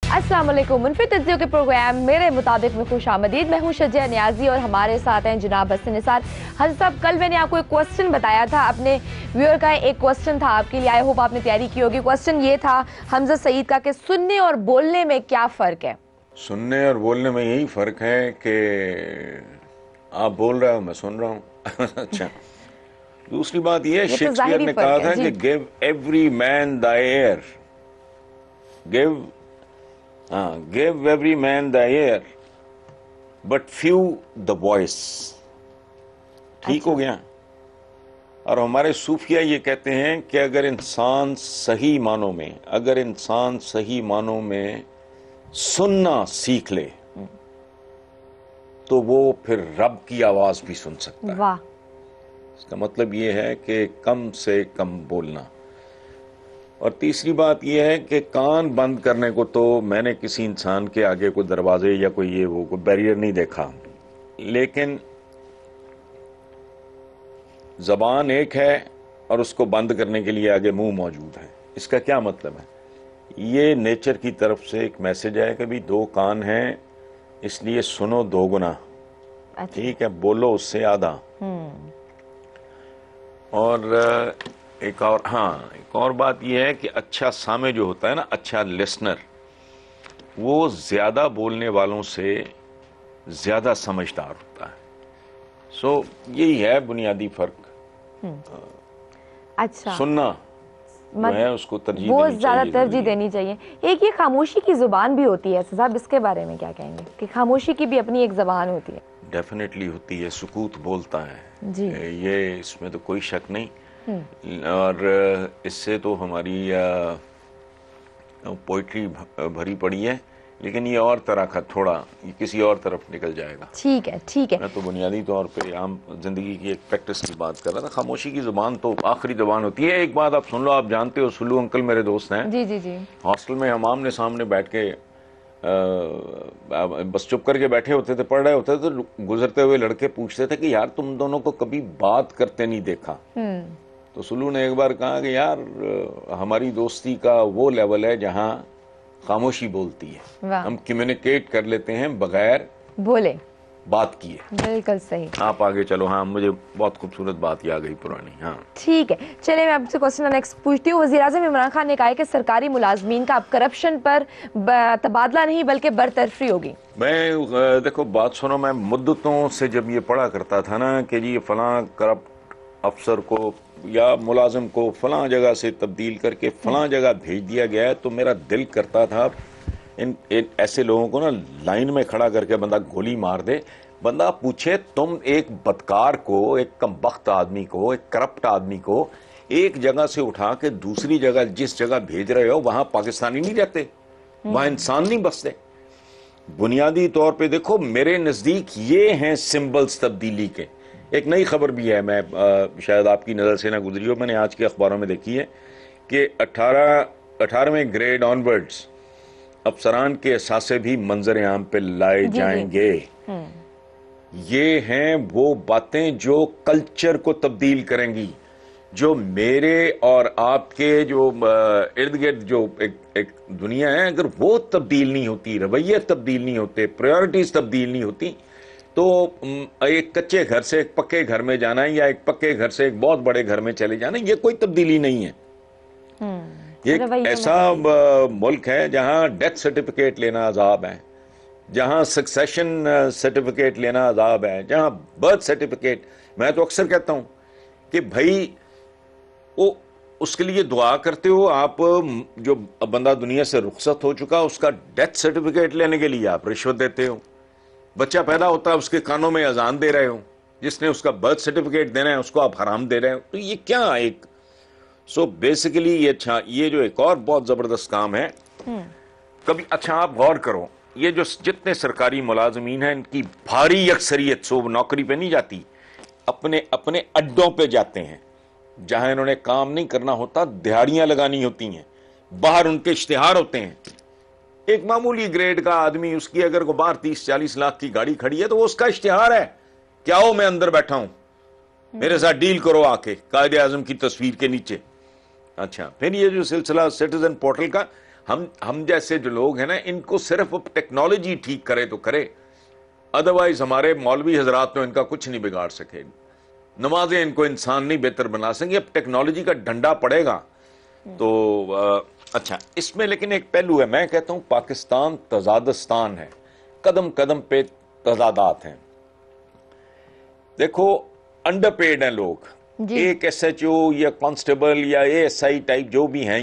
अस्सलाम वालेकुम। मुनफिद तज्ज़ियों के प्रोग्राम मेरे मुताबिक में खुश आमदीद। मैं हूँ शजिया नियाजी और हमारे साथ हैं जनाब हसन निसार। हसन साहब, कल मैंने आपको एक क्वेश्चन बताया था, अपने व्यूअर का एक क्वेश्चन था आपके लिए, आई होप आपने तैयारी की होगी। क्वेश्चन ये था हमजा सईद का कि सुनने और बोलने में क्या फ़र्क है? सुनने और बोलने में यही फ़र्क है कि आप बोल रहे हो, मैं सुन रहा हूँ। अच्छा, दूसरी बात यह है, ये तो शेक्सपियर ज़ाहिरी ने फ़र्क कहा है था जी। कि give every man the air, give every man the air but few the voice. ठीक अच्छा। हो गया। और हमारे सूफिया ये कहते हैं कि अगर इंसान सही मानों में सुनना सीख ले तो वो फिर रब की आवाज भी सुन सकता है। वाह। इसका मतलब ये है कि कम से कम बोलना। और तीसरी बात यह है कि कान बंद करने को तो मैंने किसी इंसान के आगे कोई दरवाजे या कोई बैरियर नहीं देखा, लेकिन जबान एक है और उसको बंद करने के लिए आगे मुंह मौजूद है। इसका क्या मतलब है? ये नेचर की तरफ से एक मैसेज है कि भी दो कान हैं, इसलिए सुनो दो गुना। अच्छा। ठीक है, बोलो उससे आधा। और एक और बात यह है कि अच्छा सामे जो होता है ना, अच्छा लिसनर, वो ज्यादा बोलने वालों से ज्यादा समझदार होता है। सो यही है बुनियादी फर्क। अच्छा। सुनना जो मत है उसको तरजीह वो देनी ज़्यादा चाहिए, तरजीह जरूरी है। देनी चाहिए। एक ये खामोशी की ज़ुबान भी होती है साहब, इसके बारे में क्या कहेंगे कि खामोशी की भी अपनी एक ज़बान होती है? डेफिनेटली होती है, सुकूत बोलता है जी। ये, इसमें तो कोई शक नहीं। और इससे तो हमारी पोइट्री भरी पड़ी है, लेकिन ये और तरह का, थोड़ा ये किसी और तरफ निकल जाएगा। ठीक है, ठीक है। मैं तो बुनियादी तौर पे आम जिंदगी की एक प्रैक्टिस की बात कर रहा था। खामोशी की जुबान तो आखिरी जुबान होती है। एक बात आप सुन लो, आप जानते हो सुल्लू अंकल मेरे दोस्त हैं, जी जी जी। हॉस्टल में हम आमने सामने बैठ के बस चुप करके बैठे होते थे, पढ़ रहे होते थे, तो गुजरते हुए लड़के पूछते थे कि यार तुम दोनों को कभी बात करते नहीं देखा। तो सुल्लू ने एक बार कहा कि यार हमारी दोस्ती का वो लेवल है जहां खामोशी बोलती है, वाह। हम कम्युनिकेट कर लेते हैं बगैर बोले। बात किए। बिल्कुल सही। आप आगे चलो। हाँ, मुझे बहुत खूबसूरत बात याद गई पुरानी। हाँ ठीक है, चलिए मैं आपसे क्वेश्चन नेक्स्ट पूछती हूँ। वज़ीर-ए-आज़म इमरान खान ने कहा है कि सरकारी मुलाजमीन का अब करप्शन पर तबादला नहीं बल्कि बरतरफी होगी। मैं देखो बात सुनो, मैं मुद्दतों से जब ये पढ़ा करता था ना कि जी फलां करप्ट अफसर को या मुलाजिम को फलां जगह से तब्दील करके फलां जगह भेज दिया गया है, तो मेरा दिल करता था इन ऐसे लोगों को ना लाइन में खड़ा करके बंदा गोली मार दे। बंदा पूछे, तुम एक बदकार को, एक कमबख्त आदमी को, एक करप्ट आदमी को एक जगह से उठा के दूसरी जगह, जिस जगह भेज रहे हो वहां पाकिस्तानी नहीं रहते, वहां इंसान नहीं बसते। बुनियादी तौर पे देखो, मेरे नजदीक ये हैं सिंबल्स तब्दीली के। एक नई खबर भी है, मैं शायद आपकी नजर से ना गुजरी हो, मैंने आज के अखबारों में देखी है कि 18वें ग्रेड ऑनवर्ड्स अफसरान के असासे भी मंजर आम पे लाए जी जी। जाएंगे। ये हैं वो बातें जो कल्चर को तब्दील करेंगी, जो मेरे और आपके जो इर्द गिर्द जो एक दुनिया है, अगर वो तब्दील नहीं होती, रवैये तब्दील नहीं होते, प्रायोरिटीज तब्दील नहीं होती, तो एक कच्चे घर से एक पक्के घर में जाना या एक पक्के घर से एक बहुत बड़े घर में चले जाना, ये कोई तब्दीली नहीं है। ये एक ऐसा मुल्क है जहां डेथ सर्टिफिकेट लेना अजाब है, जहां सक्सेशन सर्टिफिकेट लेना अजाब है, जहां बर्थ सर्टिफिकेट। मैं तो अक्सर कहता हूं कि भाई वो उसके लिए दुआ करते हो आप, जो बंदा दुनिया से रुखसत हो चुका उसका डेथ सर्टिफिकेट लेने के लिए आप रिश्वत देते हो। बच्चा पैदा होता है उसके कानों में अजान दे रहे हो, जिसने उसका बर्थ सर्टिफिकेट देना है उसको आप हराम दे रहे हो। तो ये क्या एक बेसिकली ये जो एक और बहुत जबरदस्त काम है। कभी अच्छा आप गौर करो, ये जो जितने सरकारी मुलाजमीन हैं इनकी भारी अक्सरियत नौकरी पे नहीं जाती, अपने अपने अड्डों पे जाते हैं जहां इन्होंने काम नहीं करना होता, दिहाड़ियां लगानी होती हैं, बाहर उनके इश्तिहार होते हैं। एक मामूली ग्रेड का आदमी, उसकी अगर को बाहर 30-40 लाख की गाड़ी खड़ी है तो वो उसका इश्तिहार है, क्या हो मैं अंदर बैठा हूं, मेरे साथ डील करो आके, कायदे आजम की तस्वीर के नीचे। अच्छा, फिर ये जो सिलसिला सिटीजन पोर्टल का, हम जैसे जो लोग हैं ना, इनको सिर्फ टेक्नोलॉजी ठीक करे तो करे, अदरवाइज हमारे मौलवी हजरात तो इनका कुछ नहीं बिगाड़ सके, नमाजें इनको इंसान नहीं बेहतर बना सकेंगे। अब टेक्नोलॉजी का डंडा पड़ेगा तो अच्छा, इसमें लेकिन एक पहलू है, मैं कहता हूं पाकिस्तान तजादस्तान है, कदम कदम पे तजादात हैं। देखो अंडरपेड हैं लोग, एक SHO या कांस्टेबल या ASI टाइप जो भी हैं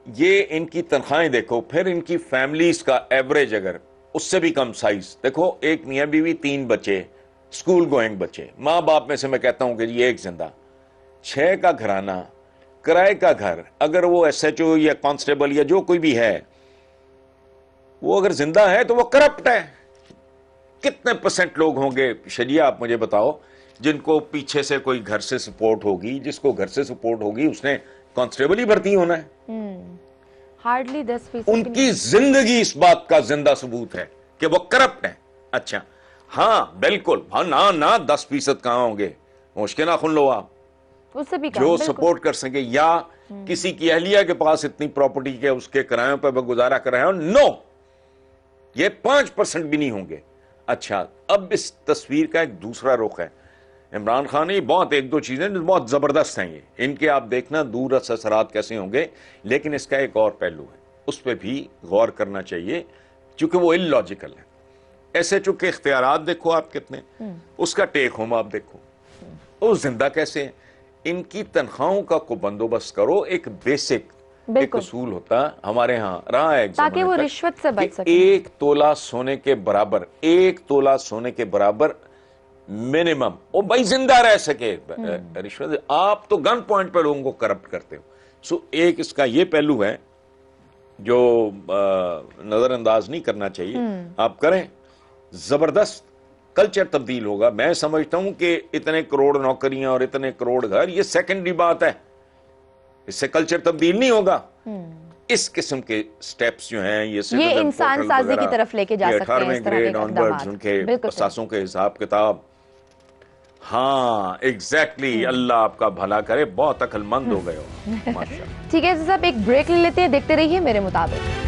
ये इनकी तनख्वाहें देखो, फिर इनकी फैमिलीज का एवरेज अगर उससे भी कम साइज देखो, एक मियाँ बीवी 3 बच्चे, स्कूल गोइंग बच्चे, माँ बाप में से मैं कहता हूं कि ये एक जिंदा, 6 का घराना, किराए का घर, अगर वो SHO या कांस्टेबल या जो कोई भी है वो अगर जिंदा है तो वो करप्ट है। कितने % लोग होंगे शजिया आप मुझे बताओ जिनको पीछे से कोई घर से सपोर्ट होगी, जिसको घर से सपोर्ट होगी उसने कांस्टेबल ही भर्ती होना है। हार्डली 10%। उनकी जिंदगी इस बात का जिंदा सबूत है कि वो करप्ट है। अच्छा हाँ बिल्कुल, हाँ ना 10% कहां होंगे, मुश्किल ना खुन लो आप, उससे भी जो सपोर्ट कर सके, या किसी की अहलिया के पास इतनी प्रॉपर्टी के उसके किरायों पर वह गुजारा कर रहे हो, नो, ये 5% भी नहीं होंगे। अच्छा अब इस तस्वीर का एक दूसरा रुख है, इमरान खान ने बहुत 1-2 चीजें बहुत जबरदस्त हैं, ये इनके आप देखना दूर असरात कैसे होंगे, लेकिन इसका एक और पहलू है, उस पर भी गौर करना चाहिए क्योंकि वो इलॉजिकल है। SHO के इख्तियारात देखो आप कितने, उसका टेक होम आप देखो, वो जिंदा कैसे है। इनकी तनख्वाहों का को बंदोबस्त करो, एक बेसिक एक उसूल होता हमारे यहाँ रहा है ताकि वो रिश्वत से बच सके। 1 तोला सोने के बराबर, 1 तोला सोने के बराबर मिनिमम वो भाई जिंदा रह सके। रिश्वत, आप तो गन पॉइंट पर लोगों को करप्ट करते हो। सो एक इसका ये पहलू है जो नजरअंदाज नहीं करना चाहिए, आप करें, जबरदस्त कल्चर तब्दील होगा। मैं समझता हूं कि इतने करोड़ नौकरियां और इतने करोड़ घर ये सेकेंडरी बात है, इससे कल्चर तब्दील नहीं होगा। इस किस्म के स्टेप्स जो हैं ये इंसान साजी की तरफ लेके जा सकते हैं, इस तरह के ऑनवर्ड्स उनके प्रशासों के हिसाब किताब। हाँ एग्जैक्टली, अल्लाह आपका भला करे, बहुत अक्लमंद हो गए हो माशाल्लाह। ठीक है साहब, एक ब्रेक ले लेते हैं, देखते रहिए मेरे मुताबिक।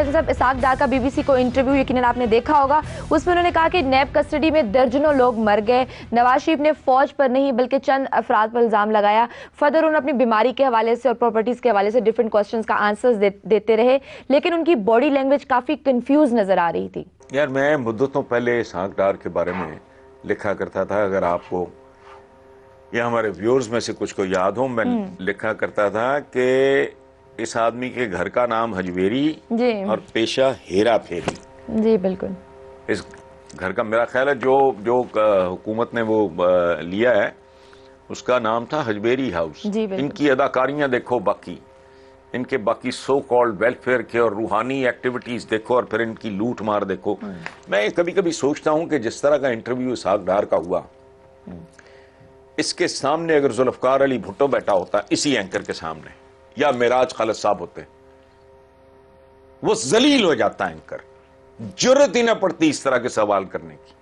साहब इसाक डार का BBC को इंटरव्यू यकीनन आपने देखा होगा, उसमें उन्होंने कहा कि नैब कस्टडी में दर्जनों लोग मर गए। नवाज शरीफ ने फौज पर नहीं बल्कि चंद अफराद पर इल्जाम लगाया। फर्दर उन्होंने अपनी बीमारी के हवाले से और प्रॉपर्टीज के हवाले से डिफरेंट क्वेश्चंस का आंसर्स देते रहे, लेकिन उनकी बॉडी लैंग्वेज काफी कंफ्यूज नजर आ रही थी। यार मैं मुद्दतों पहले इसाक डार के बारे में लिखा करता था, अगर आपको या हमारे व्यूअर्स में से कुछ को याद हो, मैं लिखा करता था कि इस आदमी के घर का नाम हजवेरी और पेशा हेरा फेरी। जी बिल्कुल, इस घर का मेरा ख्याल है जो हुकूमत ने वो लिया है उसका नाम था हजवेरी हाउस। इनकी अदाकारियां देखो, बाकी इनके बाकी सो कॉल्ड वेलफेयर के और रूहानी एक्टिविटीज देखो, और फिर इनकी लूट मार देखो। मैं कभी कभी सोचता हूं कि जिस तरह का इंटरव्यू इसाक डार का हुआ, इसके सामने अगर जुल्फकार अली भुट्टो बैठा होता इसी एंकर के सामने, या मेराज खालिद साहब होते, वो जलील हो जाता एंकर, जुर्रत ही ना पड़ती इस तरह के सवाल करने की।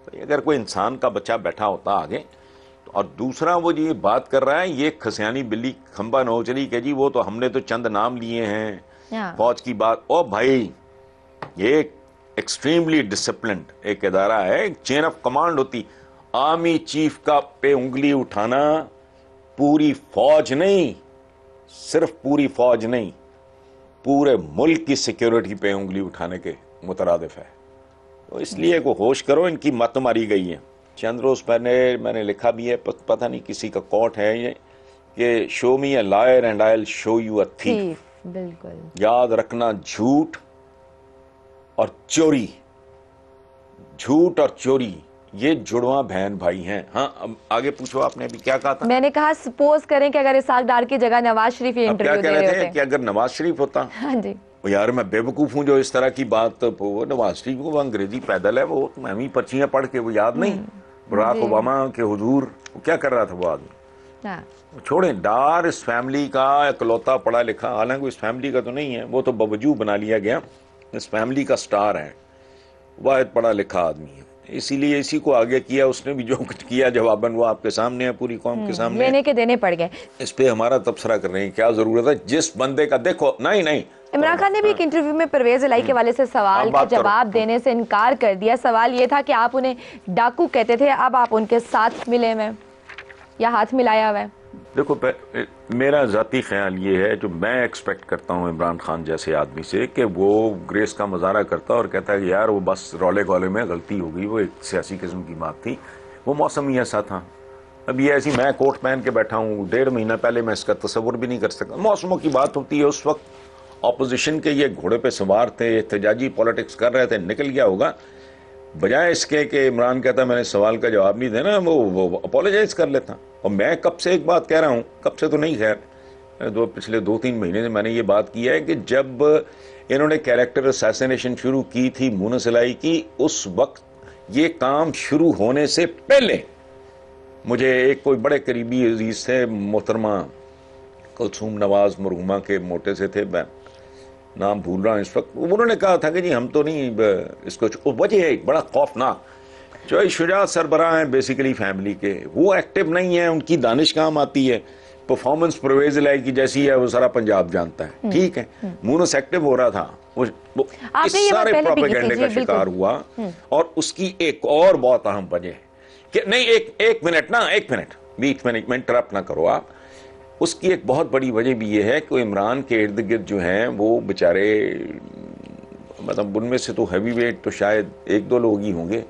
तो अगर कोई इंसान का बच्चा बैठा होता आगे तो, और दूसरा वो जी बात कर रहा है, ये खसियानी बिल्ली खंबा नोच रही कि जी वो तो हमने तो चंद नाम लिए हैं फौज की बात। ओ भाई, ये एक्सट्रीमली डिसिप्लिन्ड एक इदारा है, एक चेन ऑफ कमांड होती। आर्मी चीफ का पे उंगली उठाना पूरी फौज नहीं, सिर्फ पूरी फौज नहीं, पूरे मुल्क की सिक्योरिटी पे उंगली उठाने के मुतरादिफ है। तो इसलिए को होश करो, इनकी मत मारी गई है। चंद रोज पहले मैंने लिखा भी है, पता नहीं किसी का कोट है ये, कि show me a liar and I will show you a thief. बिल्कुल याद रखना, झूठ और चोरी, झूठ और चोरी ये जुड़वा बहन भाई हैं। हाँ अब आगे पूछो, आपने अभी क्या कहा था? मैंने कहा सपोज करें कि अगर इसाक डार की जगह नवाज शरीफ ये इंटरव्यू दे रहे होते, कि अगर नवाज शरीफ होता। हाँ जी, यार मैं बेवकूफ हूँ जो इस तरह की बात, वो नवाज शरीफ को अंग्रेजी पैदल है, वो मैं भी पर्चियां पढ़ के वो याद नहीं, बराक ओबामा के हुजूर वो क्या कर रहा था वो आदमी। छोड़ें, डार इस फैमिली का इकलौता पढ़ा लिखा, हालांकि इस फैमिली का तो नहीं है, वो तो बवजू बना लिया गया, इस फैमिली का स्टार है, वाहिद पढ़ा लिखा आदमी है। इसीलिए इसी को आगे किया, उसने भी जो कुछ किया जवाबन वो आपके सामने है, पूरी कौम के सामने। लेने के देने पड़ गए। इस पे हमारा तबसरा करने की क्या जरूरत है? जिस बंदे का देखो, नहीं नहीं, इमरान खान ने भी एक इंटरव्यू में परवेज इलाही के वाले से सवाल का जवाब देने से इनकार कर दिया। सवाल ये था कि आप उन्हें डाकू कहते थे, अब आप उनके साथ मिले हुए या हाथ मिलाया हुआ है? देखो, मेरा ज़ाती ख्याल ये है, जो मैं एक्सपेक्ट करता हूँ इमरान खान जैसे आदमी से, कि वो ग्रेस का मुजाहरा करता और कहता है कि यार वो बस रौले गौले में गलती हो गई, वो एक सियासी किस्म की बात थी, वो मौसम ही ऐसा था। अब ये ऐसी मैं कोट पहन के बैठा हूँ, 1.5 महीना पहले मैं इसका तस्वुर भी नहीं कर सकता। मौसमों की बात होती है, उस वक्त अपोजिशन के ये घोड़े पे सवार थे, एहतजाजी पॉलिटिक्स कर रहे थे, निकल गया होगा। बजाय इसके कि इमरान कहता मैंने सवाल का जवाब नहीं देना, वो अपोलोजाइज कर लेता। और मैं कब से एक बात कह रहा हूँ, कब से तो नहीं, खैर पिछले 2-3 महीने से मैंने ये बात की है कि जब इन्होंने कैरेक्टर असैसिनेशन शुरू की थी मूनस इलाही की, उस वक्त ये काम शुरू होने से पहले मुझे एक कोई बड़े करीबी अजीज थे, मोहतरमा कुलसूम नवाज मरहुमा के मोटे से थे, मैं नाम भूल रहा हूँ इस वक्त, उन्होंने कहा था कि जी हम तो नहीं इसको, वजह है बड़ा खौफनाक, जो शुजा सरबराह हैं बेसिकली फैमिली के, वो एक्टिव नहीं है, उनकी दानिश काम आती है, परफॉर्मेंस परवेज इलाही की जैसी है वो सारा पंजाब जानता है, ठीक है। मूनस एक्टिव हो रहा था, वो इस सारे प्रोपेगेंडे का शिकार हुआ। और उसकी एक और बहुत अहम वजह है कि नहीं, एक मिनट बीच में इंटरप्ट ना करो आप। उसकी एक बहुत बड़ी वजह भी ये है कि इमरान के इर्द गिर्द जो हैं वो बेचारे, मतलब उनमें से तो हैवी वेट तो शायद 1-2 लोग ही होंगे,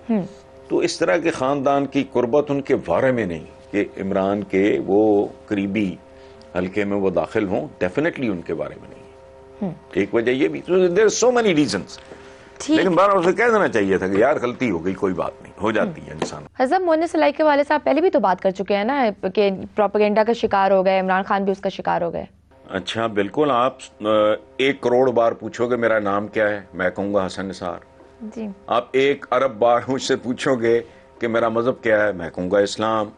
तो इस तरह के ख़ानदान की कुर्बत उनके बारे में नहीं कि इमरान के वो करीबी हल्के में वो दाखिल हों, डेफिनेटली उनके बारे में नहीं है। एक वजह ये भी, there are so many reasons, लेकिन बार उसे कह देना चाहिए था कि यार गलती हो गई, कोई बात नहीं, हो जाती है इंसान। हज़रत मूनस इलाही के वाले साहब पहले भी तो बात कर चुके हैं ना कि प्रोपेगेंडा का शिकार हो गए, इमरान खान भी उसका शिकार हो गए। अच्छा, बिल्कुल। आप 1 करोड़ बार पूछोगे मेरा नाम क्या है, मैं कहूँगा हसन निसार जी। आप 1 अरब बार मुझसे पूछोगे कि मेरा मजहब क्या है, मैं कहूँगा इस्लाम।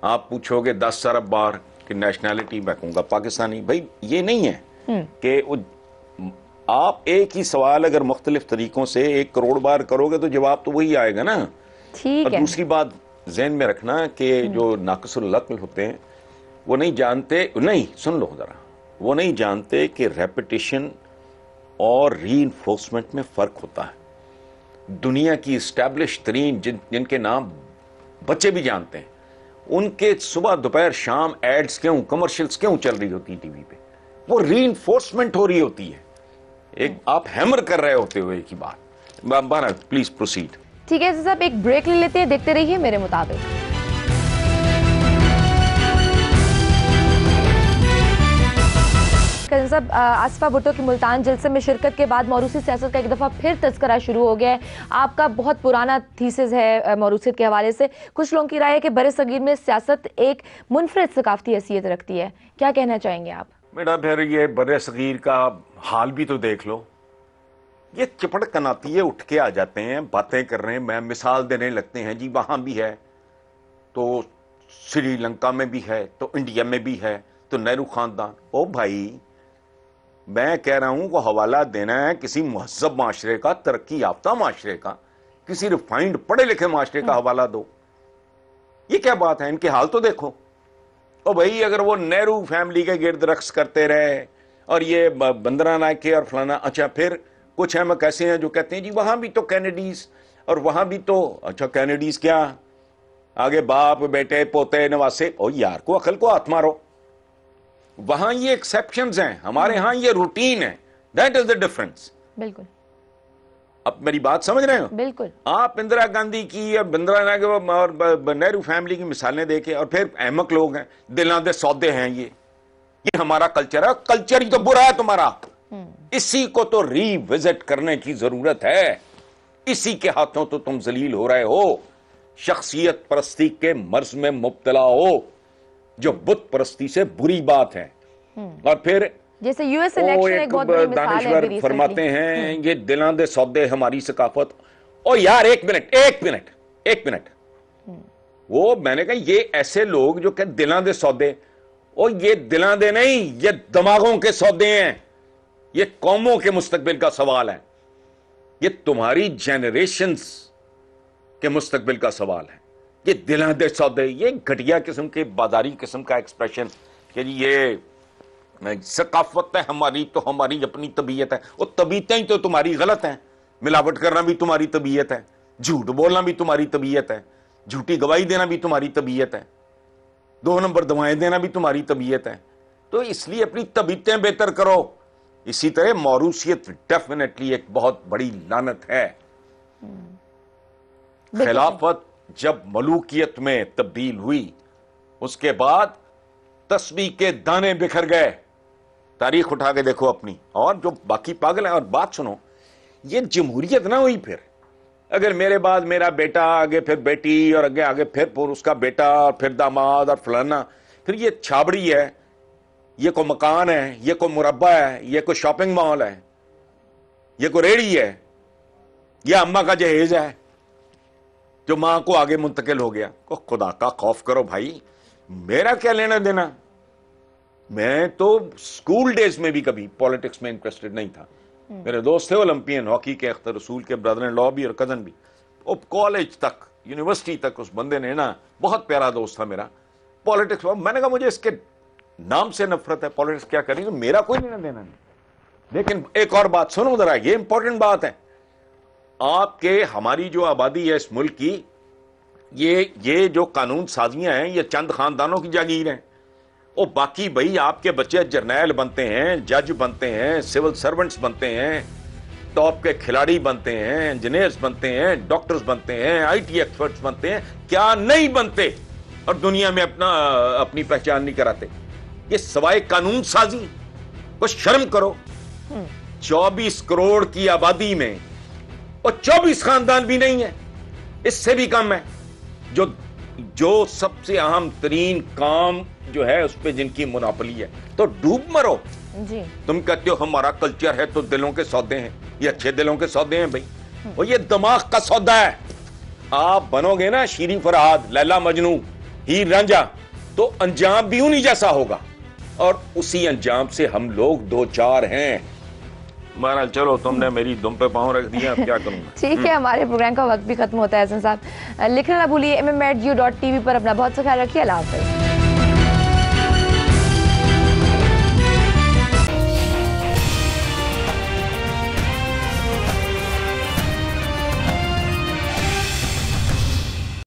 आप पूछोगे 10 अरब बार कि नेशनैलिटी, मैं कहूँगा पाकिस्तानी। भाई ये नहीं है कि आप एक ही सवाल अगर मुख्तलिफ तरीकों से 1 करोड़ बार करोगे तो जवाब तो वही आएगा ना। ठीक है। दूसरी बात जहन में रखना कि जो नाक़िसुल अक्ल होते हैं वो नहीं जानते, नहीं सुन लो जरा, वो नहीं जानते कि रेपिटेशन और रीइंफोर्समेंट में फ़र्क होता है। दुनिया की इस्टेब्लिश तरीन जिनके नाम बच्चे भी जानते हैं, उनके सुबह दोपहर शाम एड्स क्यों, कमर्शियल्स क्यों चल रही होती है टीवी पे? वो रीइंफोर्समेंट हो रही होती है, एक आप हैमर कर रहे होते हो एक ही बात। Please proceed. ठीक है साहब, एक ब्रेक ले लेते हैं, देखते रहिए मेरे मुताबिक। साहब, आसफा भुट्टो की मुल्तान जलसे में शिरकत के बाद मौरूसी सियासत का एक दफ़ा फिर तज़किरा शुरू हो गया है। आपका बहुत पुराना थीसिस है मौरूसियत के हवाले से। कुछ लोगों की राय है कि बरे सगीर में सियासत एक मुनफरिद सकाफती हैसियत रखती है, क्या कहना चाहेंगे आप? बेटा फिर ये बरे सगीर का हाल भी तो देख लो, ये चिपड़ कनाती है, उठ के आ जाते हैं, बातें कर रहे हैं, मैं मिसाल देने लगते हैं, जी वहां भी है तो श्रीलंका में भी है तो इंडिया में भी है तो नेहरू खानदान। ओ भाई, मैं कह रहा हूं को हवाला देना है किसी महज़ब माशरे का, तरक्की याफ्ता माशरे का, किसी रिफाइंड पढ़े लिखे माशरे का हवाला दो। ये क्या बात है? इनके हाल तो देखो। ओ भाई, अगर वो नेहरू फैमिली के गिर्द रक्स करते रहे और ये बंदरा नायके और फलाना, अच्छा फिर कुछ अहमक ऐसे हैं जो कहते हैं जी वहां भी तो कैनेडीज और वहां भी तो, अच्छा कैनेडीज क्या, आगे बाप बेटे पोते नवासे। ओ यार को अकल को हाथ मारो, वहां ये एक्सेप्शंस हैं, हमारे यहां ये रूटीन है। That is the difference. बिल्कुल। अब मेरी बात समझ रहे हो? बिल्कुल। आप इंदिरा गांधी की या बंदरा नायके और नेहरू फैमिली की मिसालें देखे और फिर अहमक लोग हैं, दिलां दे सौदे हैं, ये हमारा कल्चर है। कल्चर ही तो बुरा है तुम्हारा, इसी को तो रीविजिट करने की जरूरत है। इसी के हाथों तो तुम जलील हो रहे हो, शख्सियत परस्ती के मर्ज में मुब्तला हो, जो बुत परस्ती से बुरी बात है। और फिर जैसे यूएस इलेक्शन एक बहुत बड़ी मिसाल है। दानिश्वर फरमाते हैं ये दिलां दे सौदे हमारी सकाफत। ओ यार एक मिनट, वो मैंने कहा ये ऐसे लोग जो कहते दिलां दे सौदे, ओ ये दिलां दे नहीं, ये दिमागों के सौदे हैं, ये कौमों के मुस्तकबिल का सवाल है। ये तुम्हारी जेनरेशंस के मुस्तकबिल का सवाल है। ये दिला दे सौदे, ये घटिया किस्म के बाजारी किस्म का एक्सप्रेशन कि जी ये सकाफत है हमारी, तो हमारी अपनी तबीयत है। वो तबीयतें ही तो तुम्हारी गलत हैं। मिलावट करना भी तुम्हारी तबीयत है, झूठ बोलना भी तुम्हारी तबीयत है, झूठी गवाही देना भी तुम्हारी तबीयत है, 2 नंबर दवाएं देना भी तुम्हारी तबीयत है। तो इसलिए अपनी तबीयतें बेहतर करो। इसी तरह मौरूसियत डेफिनेटली एक बहुत बड़ी लानत है। खिलाफत जब मलूकियत में तब्दील हुई, उसके बाद तस्बीह के दाने बिखर गए। तारीख उठा के देखो अपनी, और जो बाकी पागल है। और बात सुनो, ये जमहूरियत ना हुई फिर। अगर मेरे बाद मेरा बेटा, आगे फिर बेटी, और आगे आगे फिर उसका बेटा, और फिर दामाद, और फलाना, फिर ये छाबड़ी है, ये कोई मकान है, ये कोई मुरब्बा है, ये कोई शॉपिंग मॉल है, ये कोई रेड़ी है, ये अम्मा का जहेज है जो मां को आगे मुंतकिल हो गया। को खुदा का खौफ करो भाई, मेरा क्या लेना देना। मैं तो स्कूल डेज में भी कभी पॉलिटिक्स में इंटरेस्टेड नहीं था। मेरे दोस्त थे ओलंपियन हॉकी के, अख्तर रसूल के ब्रदर इन लॉ भी और कजन भी। अब कॉलेज तक, यूनिवर्सिटी तक उस बंदे ने ना, बहुत प्यारा दोस्त था मेरा, पॉलिटिक्स। मैंने कहा मुझे इसके नाम से नफरत है, पॉलिटिक्स क्या करेंगे, मेरा कोई लेना देना नहीं। लेकिन एक और बात सुनो जरा, ये इंपॉर्टेंट बात है। आपके, हमारी जो आबादी है इस मुल्क की, ये जो कानून साजियां हैं, ये चंद खानदानों की जागीर हैं। और बाकी भाई आपके बच्चे जर्नैल बनते हैं, जज बनते हैं, सिविल सर्वेंट्स बनते हैं, टॉप के खिलाड़ी बनते हैं, इंजीनियर्स बनते हैं, डॉक्टर्स बनते हैं, आईटी एक्सपर्ट्स बनते हैं, क्या नहीं बनते, और दुनिया में अपनी पहचान नहीं कराते। ये सवाए कानून साजी, कुछ शर्म करो। 24 करोड़ की आबादी में और 24 खानदान भी नहीं है, इससे भी कम है, जो सबसे अहम तरीन काम जो है उस पर जिनकी मुनाफली है। तो डूब मरो जी। तुम कहते हो हमारा कल्चर है तो दिलों के सौदे हैं, ये अच्छे दिलों के सौदे हैं भाई, और ये दिमाग का सौदा है। आप बनोगे ना शीरी फरहाद, लैला मजनू, हीर रांझा, तो अंजाम भी उन्हीं जैसा होगा, और उसी अंजाम से हम लोग 2-4 हैं। महाराज चलो, तुमने मेरी दुम पे पांव रख दिया, अब क्या करूंगा। ठीक है, हमारे प्रोग्राम का वक्त भी खत्म होता है। हसन साहब, लिखना ना भूलिए MM@u.tv पर। अपना बहुत सा ख्याल रखिए। अल्लाह हाफ़िज़।